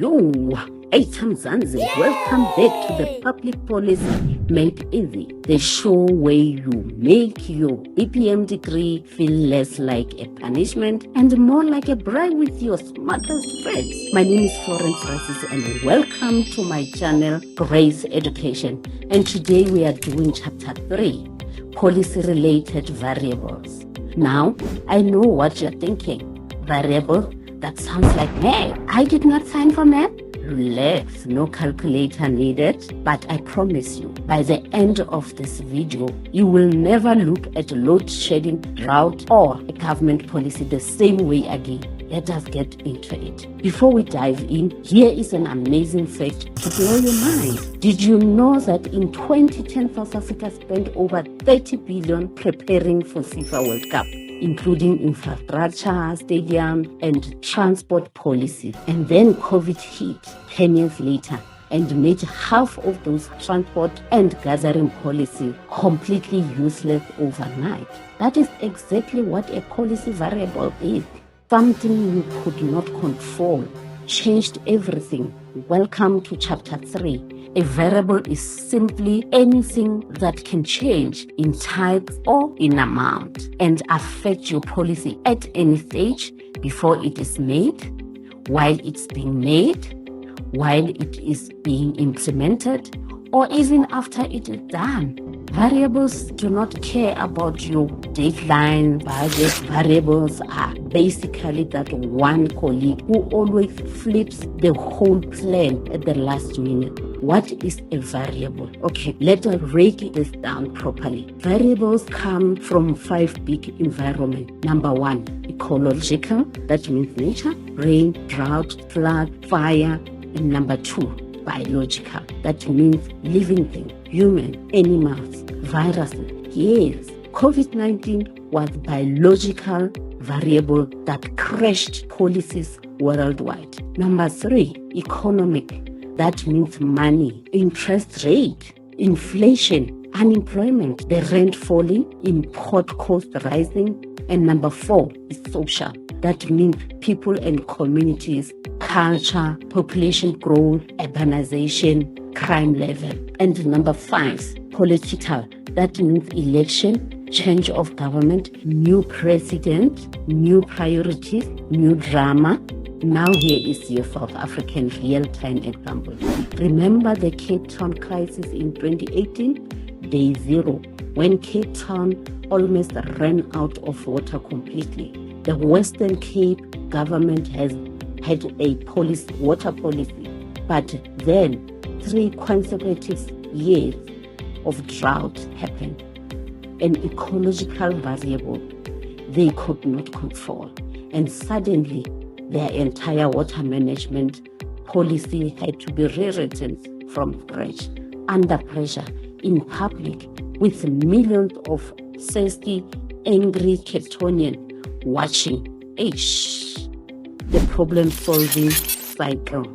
Yo, Zanzi, welcome back to the Public Policy Made Easy, the show where you make your EPM degree feel less like a punishment and more like a bribe with your smartest friends. My name is Florence Francis and welcome to my channel, Grace Education. And today we are doing chapter 3, policy-related variables. Now, I know what you're thinking. Variable? That sounds like, hey, I did not sign for that. Relax, no calculator needed. But I promise you, by the end of this video, you will never look at load shedding, drought, or a government policy the same way again. Let us get into it. Before we dive in, here is an amazing fact to blow your mind. Did you know that in 2010, South Africa spent over 30 billion preparing for FIFA World Cup, including infrastructure, stadium, and transport policy? And then COVID hit 10 years later and made half of those transport and gathering policy completely useless overnight. That is exactly what a policy variable is. Something you could not control, changed everything. Welcome to chapter 3. A variable is simply anything that can change in type or in amount and affect your policy at any stage before it is made, while it's being made, while it is being implemented, or even after it is done. Variables do not care about your deadline. Budget variables are basically that one colleague who always flips the whole plan at the last minute. What is a variable? Okay, let's break this down properly. Variables come from 5 big environments. Number 1, ecological, that means nature, rain, drought, flood, fire. And number 2, biological, that means living things, human, animals, viruses. Yes, COVID-19 was biological variable that crashed policies worldwide. Number 3, economic, that means money, interest rate, inflation, unemployment, the rent falling, import cost rising. And number 4 is social, that means people and communities, culture, population growth, urbanization, crime level. And number 5, political, that means election, change of government, new president, new priorities, new drama. Now here is your South African real-time example. Remember the Cape Town crisis in 2018? Day 0, when Cape Town almost ran out of water completely. The Western Cape government has had a water policy, but then 3 consecutive years of drought happened. An ecological variable they could not control, and suddenly their entire water management policy had to be rewritten from scratch, under pressure, in public, with millions of thirsty, angry Cape Townians watching. The problem-solving cycle.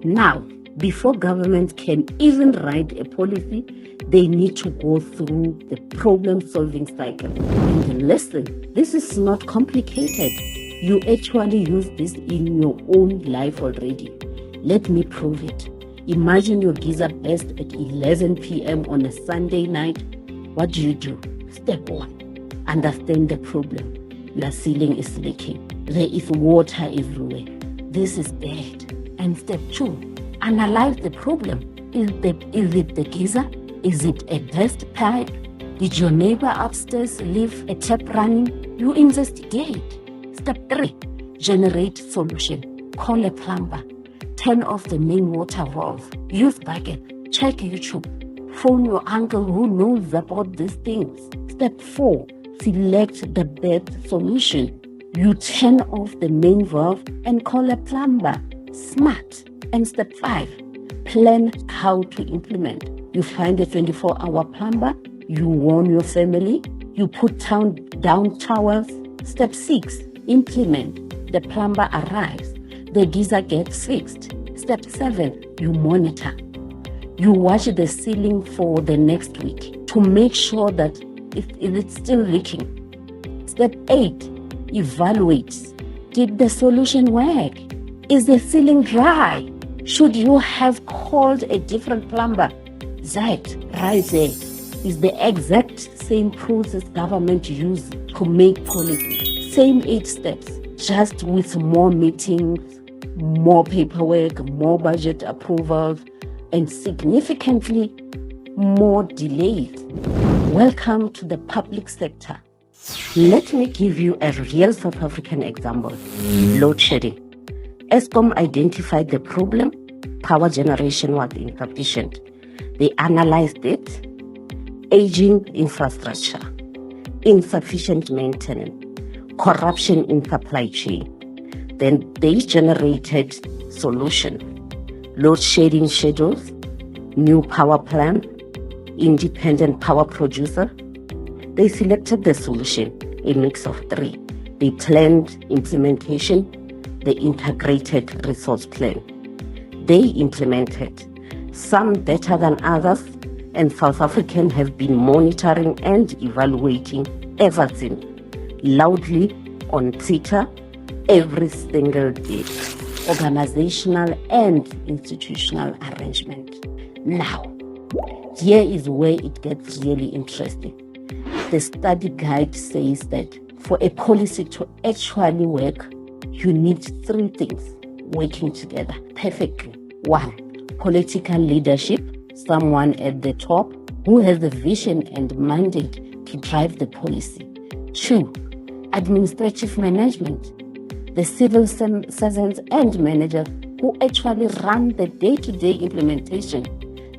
Now, before government can even write a policy, they need to go through the problem-solving cycle. And listen, this is not complicated. You actually use this in your own life already. Let me prove it. Imagine your geyser burst at 11 p.m. on a Sunday night. What do? Step 1, understand the problem. Your ceiling is leaking. There is water everywhere. This is bad. And step 2, analyze the problem. Is it the geyser? Is it a burst pipe? Did your neighbor upstairs leave a tap running? You investigate. Step 3, generate solution. Call a plumber. Turn off the main water valve. Use bucket. Check YouTube. Phone your uncle who knows about these things. Step 4, select the best solution. You turn off the main valve and call a plumber. Smart. And step 5, plan how to implement. You find a 24-hour plumber. You warn your family. You put down towels. Step 6, implement. The plumber arrives. The geyser gets fixed. Step 7, you monitor. You watch the ceiling for the next week to make sure that it's still leaking. Step 8, evaluate. Did the solution work? Is the ceiling dry? Should you have called a different plumber? That right there is the exact same process government use to make policy. Same 8 steps, just with more meetings, more paperwork, more budget approvals, and significantly more delays. Welcome to the public sector. Let me give you a real South African example. Load shedding. Eskom identified the problem. Power generation was insufficient. They analyzed it. Aging infrastructure, insufficient maintenance, corruption in supply chain. Then they generated solution. Load shedding schedules, new power plant, independent power producer. They selected the solution, a mix of 3. They planned implementation, the integrated resource plan. They implemented, some better than others, and South Africans have been monitoring and evaluating ever since, loudly on Twitter, every single day. Organizational and institutional arrangement. Now, here is where it gets really interesting. The study guide says that for a policy to actually work, you need 3 things working together perfectly. 1, political leadership, someone at the top who has the vision and mandate to drive the policy. 2, administrative management, the civil servants and managers who actually run the day-to-day implementation.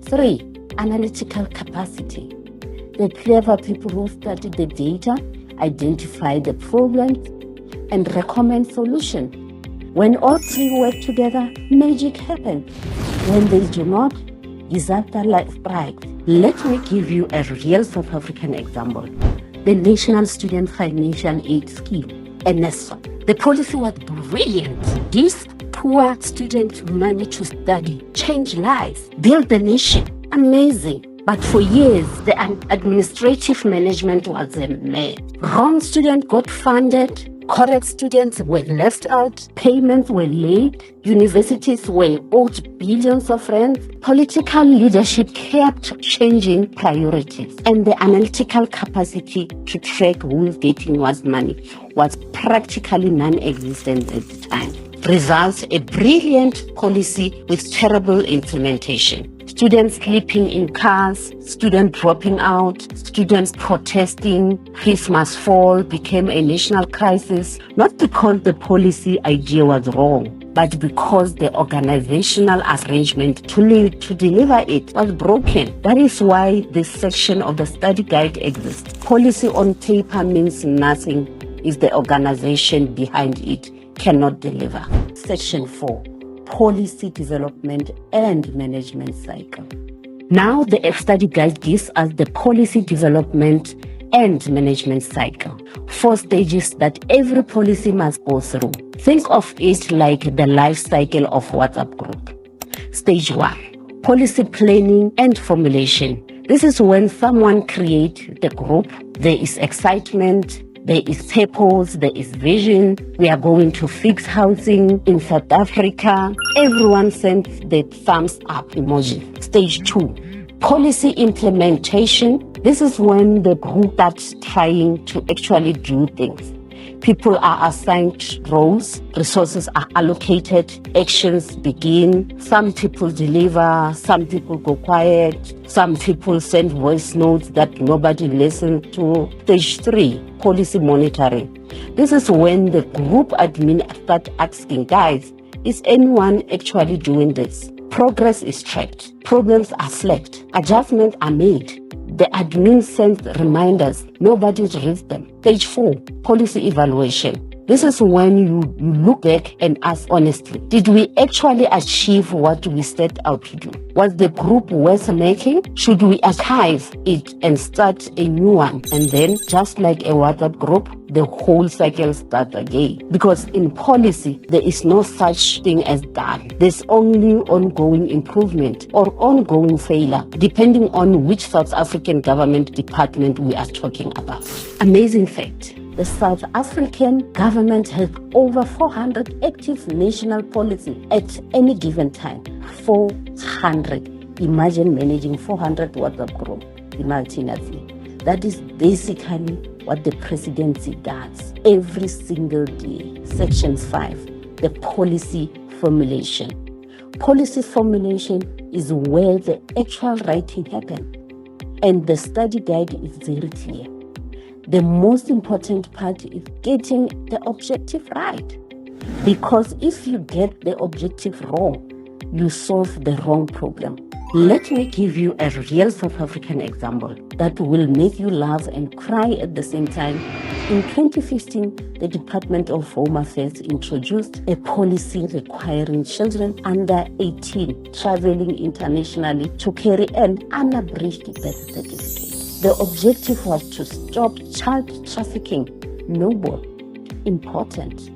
3, analytical capacity, the clever people who study the data, identify the problems, and recommend solutions. When all 3 work together, magic happens. When they do not, disaster strikes. Let me give you a real South African example. The National Student Financial Aid Scheme, NSFAS. The policy was brilliant. These poor students managed to study, change lives, build the nation. Amazing. But for years, the administrative management was a mess. Wrong students got funded. Correct students were left out, payments were late, universities were owed billions of rands, political leadership kept changing priorities, and the analytical capacity to track who's getting what money was practically non-existent at the time. Results, a brilliant policy with terrible implementation. Students sleeping in cars, students dropping out, students protesting, Christmas fall became a national crisis, not because the policy idea was wrong, but because the organizational arrangement to deliver it was broken. That is why this section of the study guide exists. Policy on paper means nothing if the organization behind it cannot deliver. Section 4. Policy development and management cycle. Now the study guide gives us the policy development and management cycle. 4 stages that every policy must go through. Think of it like the life cycle of WhatsApp group. Stage 1, policy planning and formulation. This is when someone creates the group. There is excitement, there is purpose, there is vision. We are going to fix housing in South Africa. Everyone sends the thumbs up emoji. Stage 2, policy implementation. This is when the group starts trying to actually do things. People are assigned roles, resources are allocated, actions begin. Some people deliver, some people go quiet, some people send voice notes that nobody listens to. Stage 3, policy monitoring. This is when the group admin start asking, guys, is anyone actually doing this? Progress is tracked, problems are flagged, adjustments are made. The admin sends reminders, nobody reads them. Stage 4, policy evaluation. This is when you look back and ask honestly, did we actually achieve what we set out to do? Was the group worth making? Should we archive it and start a new one? And then, just like a WhatsApp group, the whole cycle starts again. Because in policy, there is no such thing as done. There's only ongoing improvement or ongoing failure, depending on which South African government department we are talking about. Amazing fact. The South African government has over 400 active national policies at any given time. 400. Imagine managing 400 WhatsApp groups simultaneously. That is basically what the presidency does every single day. Section 5, the policy formulation. Policy formulation is where the actual writing happens, and the study guide is very clear. The most important part is getting the objective right, because if you get the objective wrong, you solve the wrong problem. Let me give you a real South African example that will make you laugh and cry at the same time. In 2015, the Department of Home Affairs introduced a policy requiring children under 18 traveling internationally to carry an unabridged birth certificate. The objective was to stop child trafficking. Noble, important,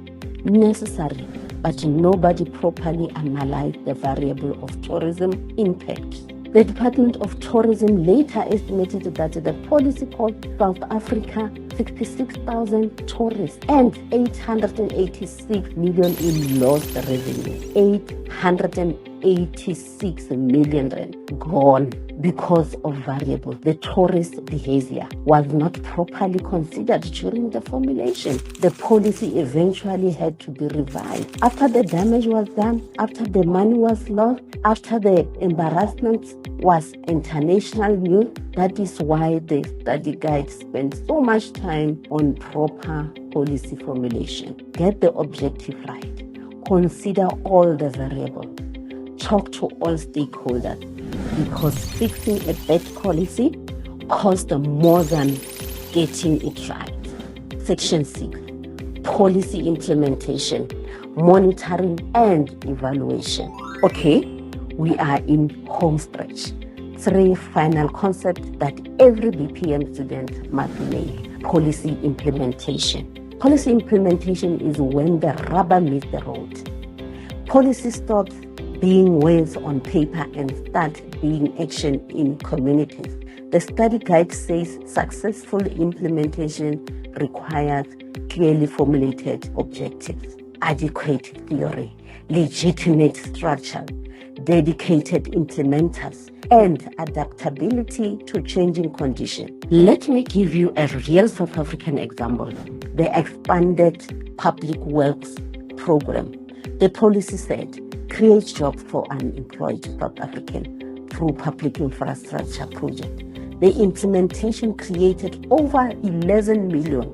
necessary, but nobody properly analyzed the variable of tourism impact. The Department of Tourism later estimated that the policy cost South Africa 66,000 tourists and 886 million in lost revenue. 886 million rand gone because of variables. The tourist behavior was not properly considered during the formulation. The policy eventually had to be revised. After the damage was done, after the money was lost, after the embarrassment was international news. That is why the study guide spent so much time on proper policy formulation. Get the objective right. Consider all the variables. Talk to all stakeholders, because fixing a bad policy costs more than getting it right. Section 6, policy implementation, monitoring and evaluation. Okay, we are in home stretch. 3 final concepts that every BPM student must nail. Policy implementation. Policy implementation is when the rubber meets the road. Policy stops being words on paper and starts being action in communities. The study guide says successful implementation requires clearly formulated objectives, adequate theory, legitimate structure, dedicated implementers, and adaptability to changing conditions. Let me give you a real South African example. The expanded public works program. The policy said, create jobs for unemployed South Africans through public infrastructure projects. The implementation created over 11 million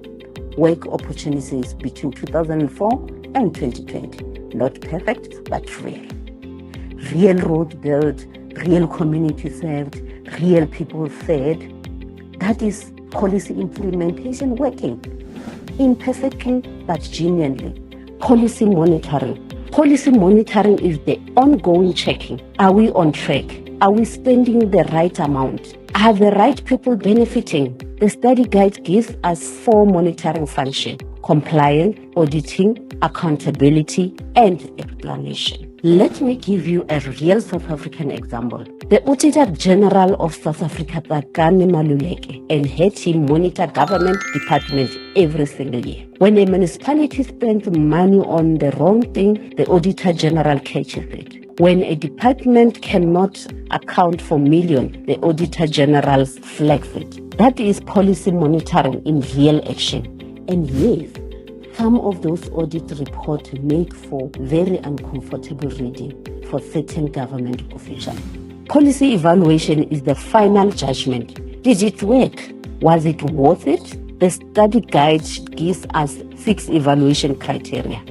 work opportunities between 2004 and 2020. Not perfect, but real. Real road built, real community served, real people fed. That is policy implementation working. Imperfectly, but genuinely. Policy monitoring. Policy monitoring is the ongoing checking. Are we on track? Are we spending the right amount? Are the right people benefiting? The study guide gives us 4 monitoring functions: compliance, auditing, accountability, and explanation. Let me give you a real South African example. The Auditor General of South Africa, Tsakani Maluleke, and her team monitor government departments every single year. When a municipality spends money on the wrong thing, the Auditor General catches it. When a department cannot account for millions, the Auditor General flags it. That is policy monitoring in real action. And yes, some of those audit reports make for very uncomfortable reading for certain government officials. Policy evaluation is the final judgment. Did it work? Was it worth it? The study guide gives us 6 evaluation criteria: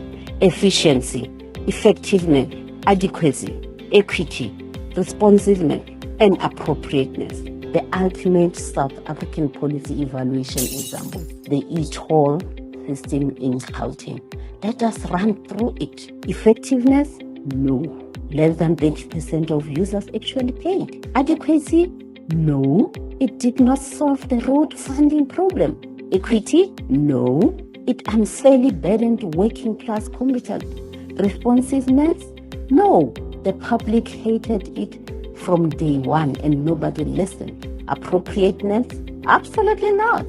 efficiency, effectiveness, adequacy, equity, responsiveness, and appropriateness. The ultimate South African policy evaluation example, the e-toll system in Gauteng. Let us run through it. Effectiveness? No. Less than 30% of users actually paid. Adequacy? No. It did not solve the road funding problem. Equity? No. It unfairly burdened working class commuters. Responsiveness? No. The public hated it from day one and nobody listened. Appropriateness? Absolutely not.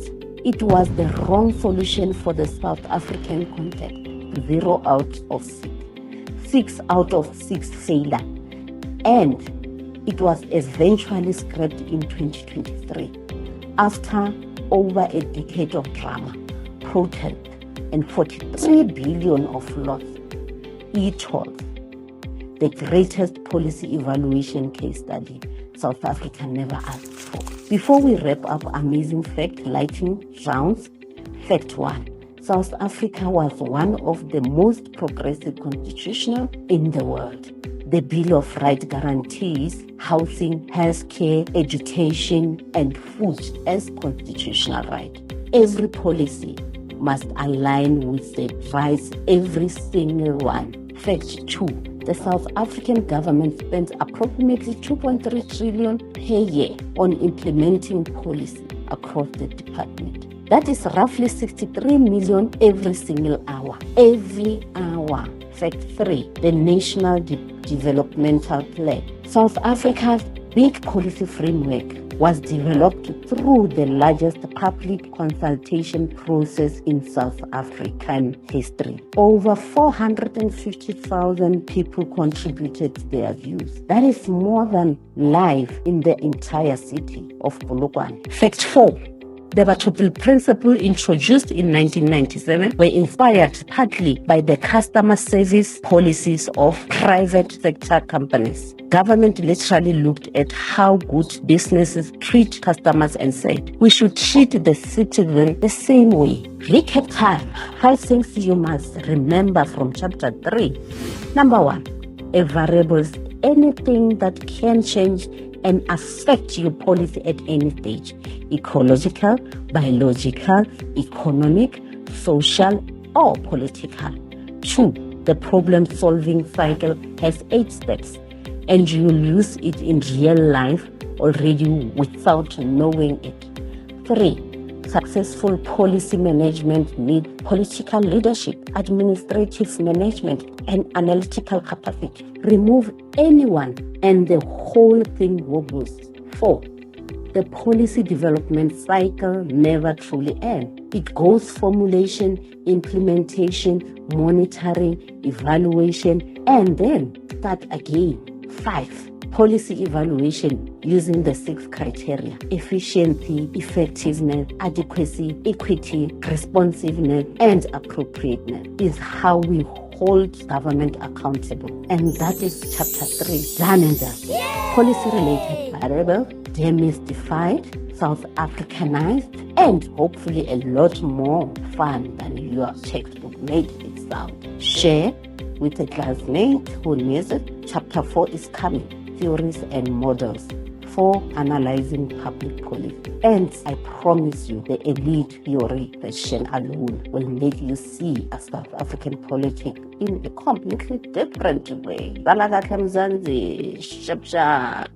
It was the wrong solution for the South African context. 0 out of 6. 6 out of 6 failure. And it was eventually scrapped in 2023 after over a decade of drama, protest, and 43 billion of loss. It was the greatest policy evaluation case study South Africa never asked for. Before we wrap up amazing fact lightning rounds, fact 1. South Africa was one of the most progressive constitutions in the world. The Bill of Rights guarantees housing, healthcare, education, and food as constitutional rights. Every policy must align with the rights, every single one. Fact 2. The South African government spends approximately 2.3 trillion per year on implementing policy across the department. That is roughly 63 million every single hour. Every hour. Fact 3. The National Developmental Plan. South Africa's big policy framework was developed through the largest public consultation process in South African history. Over 450,000 people contributed their views. That is more than live in the entire city of Polokwane. Fact 4. The Batho principle introduced in 1997 were inspired partly by the customer service policies of private sector companies. Government literally looked at how good businesses treat customers and said, we should treat the citizen the same way. Recap time. 5 things you must remember from chapter 3. Number 1, a variable is anything that can change and affect your policy at any stage: ecological, biological, economic, social, or political. 2, the problem-solving cycle has 8 steps, and you'll use it in real life already without knowing it. 3, successful policy management needs political leadership, administrative management, and analytical capacity. Remove anyone and the whole thing wobbles. 4, the policy development cycle never truly ends. It goes formulation, implementation, monitoring, evaluation, and then start again. 5, policy evaluation using the 6 criteria: efficiency, effectiveness, adequacy, equity, responsiveness, and appropriateness is how we hold government accountable. And that is chapter 3, done and done. Policy-related variable, demystified, South Africanized, and hopefully a lot more fun than your textbook made it sound. Share with a classmate who needs it. Chapter 4 is coming. Theories and models for analyzing public policy. And I promise you, the elite theory session alone will make you see a South African politics in a completely different way. Shap shap.